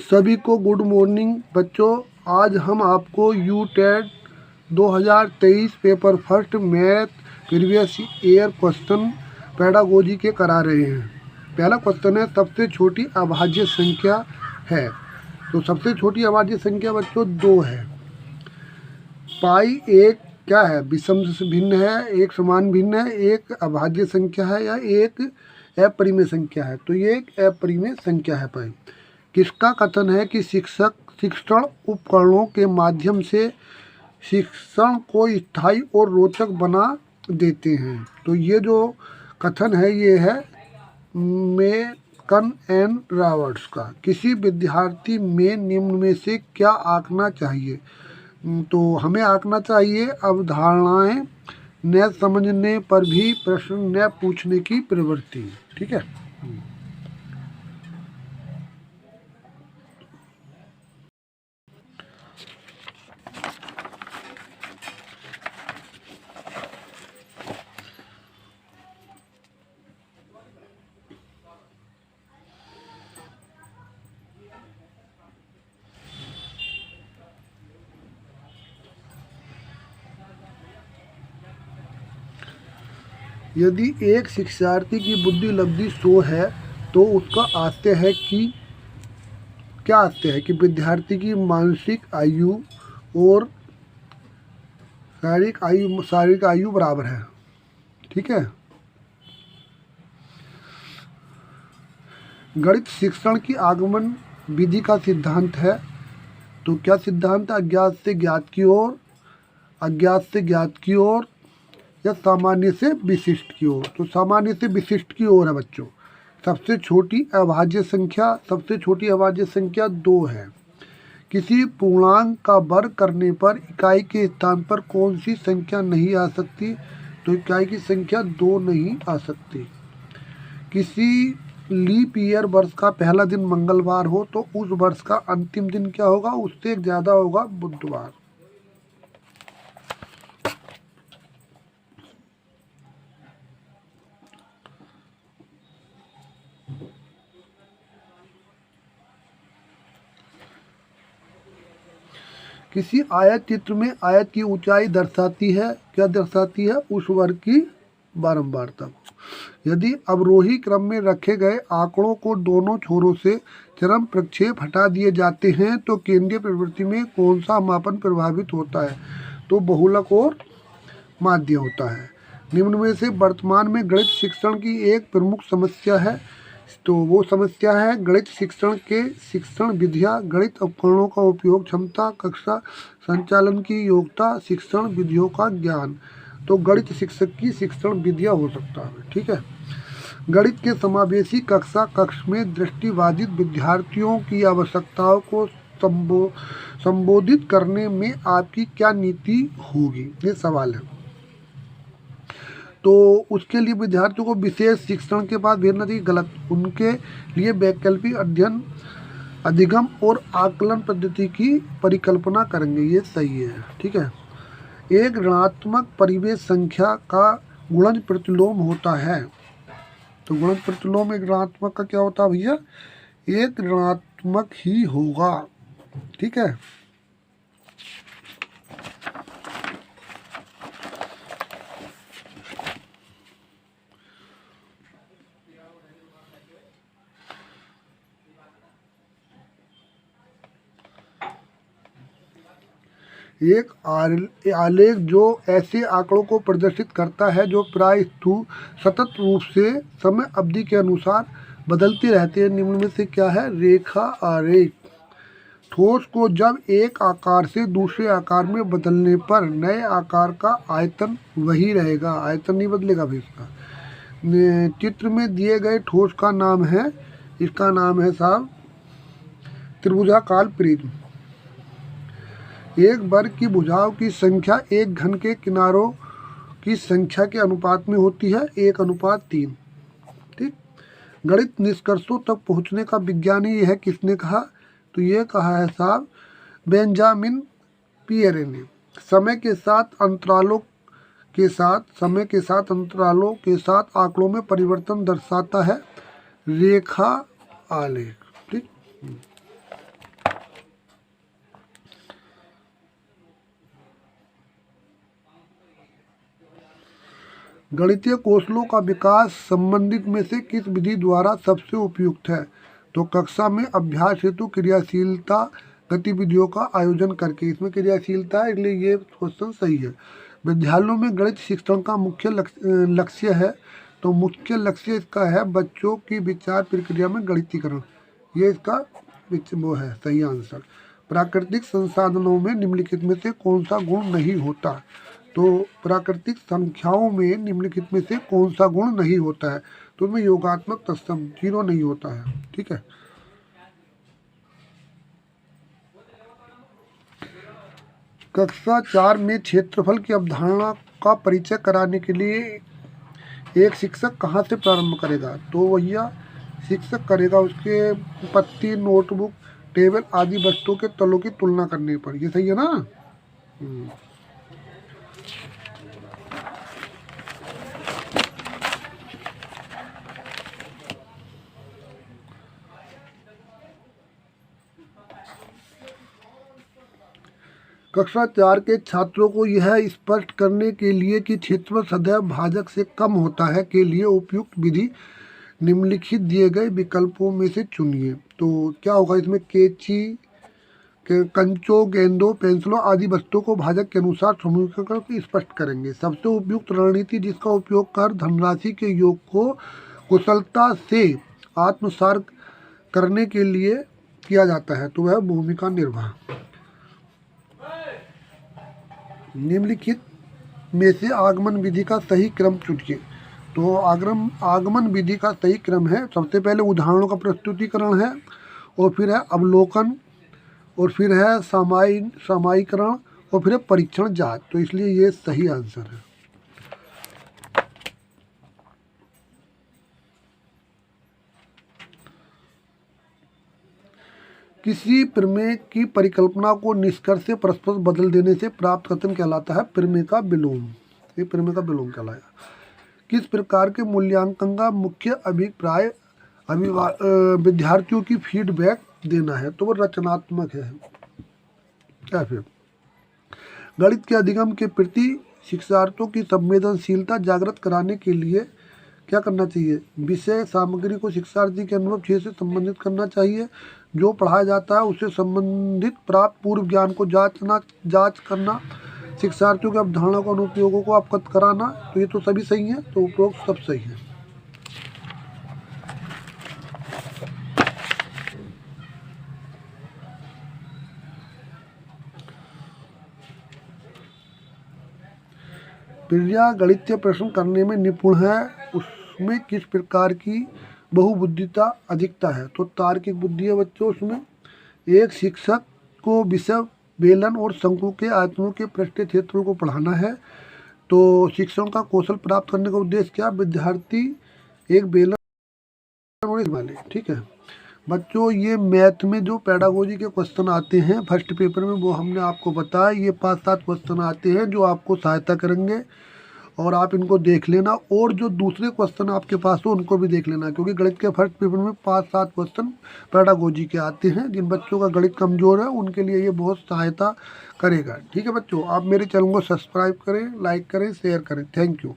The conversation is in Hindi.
सभी को गुड मॉर्निंग बच्चों। आज हम आपको UTET 2023 paper first math previous year question pedagogy के करा रहे हैं। पहला क्वेश्चन है, सबसे छोटी अभाज्य संख्या है। तो सबसे छोटी अभाज्य संख्या बच्चों 2 है। पाई एक क्या है, विषम भिन्न है, एक समान भिन्न है, एक अभाज्य संख्या है या एक अपरिमेय संख्या है। तो ये एक अपरिमेय संख्या है। पाई किसका कथन है कि शिक्षक शिक्षण उपकरणों के माध्यम से शिक्षण को स्थायी और रोचक बना देते हैं। तो ये जो कथन है ये है मेकन एंड रॉबर्ट्स का। किसी विद्यार्थी में निम्न में से क्या आंकना चाहिए। तो हमें आंकना चाहिए अवधारणाएं न समझने पर भी प्रश्न न पूछने की प्रवृत्ति। ठीक है। यदि एक शिक्षार्थी की बुद्धि लब्धि 100 है तो उसका आशय है कि क्या आशय है कि विद्यार्थी की मानसिक आयु और शारीरिक आयु बराबर है। ठीक है। गणित शिक्षण की आगमन विधि का सिद्धांत है। तो क्या सिद्धांत, अज्ञात से ज्ञात की ओर, अज्ञात से ज्ञात की ओर या सामान्य से विशिष्ट की ओर। तो सामान्य से विशिष्ट की ओर है बच्चों। सबसे छोटी अभाज्य संख्या 2 है। किसी पूर्णांक का वर्ग करने पर इकाई के स्थान पर कौन सी संख्या नहीं आ सकती। तो इकाई की संख्या 2 नहीं आ सकती। किसी लीप ईयर वर्ष का पहला दिन मंगलवार हो तो उस वर्ष का अंतिम दिन क्या होगा, उससे ज़्यादा होगा बुधवार। किसी आयत चित्र में आयत की ऊंचाई दर्शाती है, क्या दर्शाती है, उस वर्ग की बारंबारता को। यदि अवरोही क्रम में रखे गए आंकड़ों को दोनों छोरों से चरम प्रक्षेप हटा दिए जाते हैं तो केंद्रीय प्रवृत्ति में कौन सा मापन प्रभावित होता है। तो बहुलक और माध्य होता है। निम्न में से वर्तमान में गणित शिक्षण की एक प्रमुख समस्या है। तो वो समस्या है गणित शिक्षण के शिक्षण विधियाँ, गणित उपकरणों का उपयोग क्षमता, कक्षा संचालन की योग्यता, शिक्षण विधियों का ज्ञान। तो गणित शिक्षक की शिक्षण विधियाँ हो सकता है। ठीक है। गणित के समावेशी कक्ष में दृष्टिबाधित विद्यार्थियों की आवश्यकताओं को संबोधित करने में आपकी क्या नीति होगी, ये सवाल है। तो उसके लिए विद्यार्थियों को विशेष शिक्षण के बाद भेजना चाहिए, गलत। उनके लिए वैकल्पिक अध्ययन, अधिगम और आकलन पद्धति की परिकल्पना करेंगे, ये सही है। ठीक है। एक ऋणात्मक परिवेश संख्या का गुणज प्रतिलोम होता है। तो गुणज प्रतिलोम एक ऋणात्मक का क्या होता है भैया, एक ऋणात्मक ही होगा। ठीक है। एक आलेख जो ऐसे आंकड़ों को प्रदर्शित करता है जो प्राय सतत रूप से समय अवधि के अनुसार बदलते रहते हैं। निम्न में से क्या है, रेखा आरेख। ठोस को जब एक आकार से दूसरे आकार में बदलने पर नए आकार का आयतन वही रहेगा, आयतन नहीं बदलेगा भी इसका। चित्र में दिए गए ठोस का नाम है, इसका नाम है साहब त्रिभुजाकार प्रिज्म। एक वर्ग की भुजाओं की संख्या एक घन के किनारों की संख्या के अनुपात में होती है, 1:3। ठीक। गणित निष्कर्षों तक पहुंचने का विज्ञानी यह किसने कहा। तो ये कहा है साहब बेंजामिन पियरे ने। समय के साथ अंतरालों के साथ आंकड़ों में परिवर्तन दर्शाता है रेखा आलेख। ठीक। गणितीय कौशलों का विकास संबंधित में से किस विधि द्वारा सबसे उपयुक्त है? तो कक्षा में अभ्यास हेतु क्रियाशीलता गतिविधियों का आयोजन करके। इसमें क्रियाशीलता है, इसलिए ये क्वेश्चन सही है। विद्यालयों में गणित शिक्षण का मुख्य लक्ष्य है। तो मुख्य लक्ष्य इसका है बच्चों की विचार प्रक्रिया में गणितीकरण। ये इसका वो है सही आंसर। प्राकृतिक संसाधनों में निम्नलिखित में से कौन सा गुण नहीं होता? तो प्राकृतिक संख्याओं में निम्नलिखित में से कौन सा गुण नहीं होता है? तो इसमें योगात्मक तत्सम 0 नहीं होता है। ठीक है। कक्षा 4 में क्षेत्रफल की अवधारणा का परिचय कराने के लिए एक शिक्षक कहाँ से प्रारंभ करेगा? तो भैया शिक्षक करेगा उसके पत्ती, नोटबुक, टेबल आदि वस्तुओं के तलों की तुलना करने पर। ये सही है ना? कक्षा 4 के छात्रों को यह स्पष्ट करने के लिए कि क्षेत्रफल सदैव भाजक से कम होता है के लिए उपयुक्त विधि निम्नलिखित दिए गए विकल्पों में से चुनिए। तो क्या होगा इसमें? कैंची, कंचों, गेंदों, पेंसिलों आदि वस्तुओं को भाजक के अनुसार समूहीकृत करके स्पष्ट करेंगे। सबसे उपयुक्त रणनीति जिसका उपयोग कर धनराशि के योग को कुशलता से आत्मसात करने के लिए किया जाता है, तो वह भूमिका निर्वाह। निम्नलिखित में से आगमन विधि का सही क्रम चुनिए। तो आगमन विधि का सही क्रम है, सबसे पहले उदाहरणों का प्रस्तुतिकरण है, और फिर है अवलोकन, और फिर है सामायिकरण, और फिर है परीक्षण जांच। तो इसलिए ये सही आंसर है। किसी प्रमेय की परिकल्पना को निष्कर्ष से परस्पर बदल देने से प्राप्त कथन कहलाता है प्रमेय का विलोम। ये प्रमेय का विलोम कहलाया। किस प्रकार के मूल्यांकन का मुख्य अभिप्राय विद्यार्थियों की फीडबैक देना है? तो वो रचनात्मक है। क्या फिर गणित के अधिगम के प्रति शिक्षार्थियों की संवेदनशीलता जागृत कराने के लिए क्या करना चाहिए? विषय सामग्री को शिक्षार्थी के अनुभव क्षेत्र से संबंधित करना चाहिए। जो पढ़ाया जाता है उससे संबंधित प्राप्त पूर्व ज्ञान को जांच करना, शिक्षार्थियों के अवधारणा को अनुप्रयोगों को अवगत कराना। तो ये तो सभी सही है, तो उपरोक्त सब सही है। प्रिया गणितीय प्रश्न करने में निपुण है, उसमें किस प्रकार की बहुबुद्धिता अधिकता है? तो तार्किक बुद्धि है बच्चों उसमें। एक शिक्षक को विषय, बेलन और शंकु के आयतनों के पृष्ठीय क्षेत्रों को पढ़ाना है। तो शिक्षण का कौशल प्राप्त करने का उद्देश्य क्या? विद्यार्थी एक बेलन वाले। ठीक है बच्चों, ये मैथ में जो पेडागोजी के क्वेश्चन आते हैं फर्स्ट पेपर में, वो हमने आपको बताया। ये 5-7 क्वेश्चन आते हैं जो आपको सहायता करेंगे, और आप इनको देख लेना। और जो दूसरे क्वेश्चन आपके पास हो उनको भी देख लेना, क्योंकि गणित के फर्स्ट पेपर में 5-7 क्वेश्चन पेडागोजी के आते हैं। जिन बच्चों का गणित कमज़ोर है उनके लिए ये बहुत सहायता करेगा। ठीक है बच्चों, आप मेरे चैनल को सब्सक्राइब करें, लाइक करें, शेयर करें। Thank you.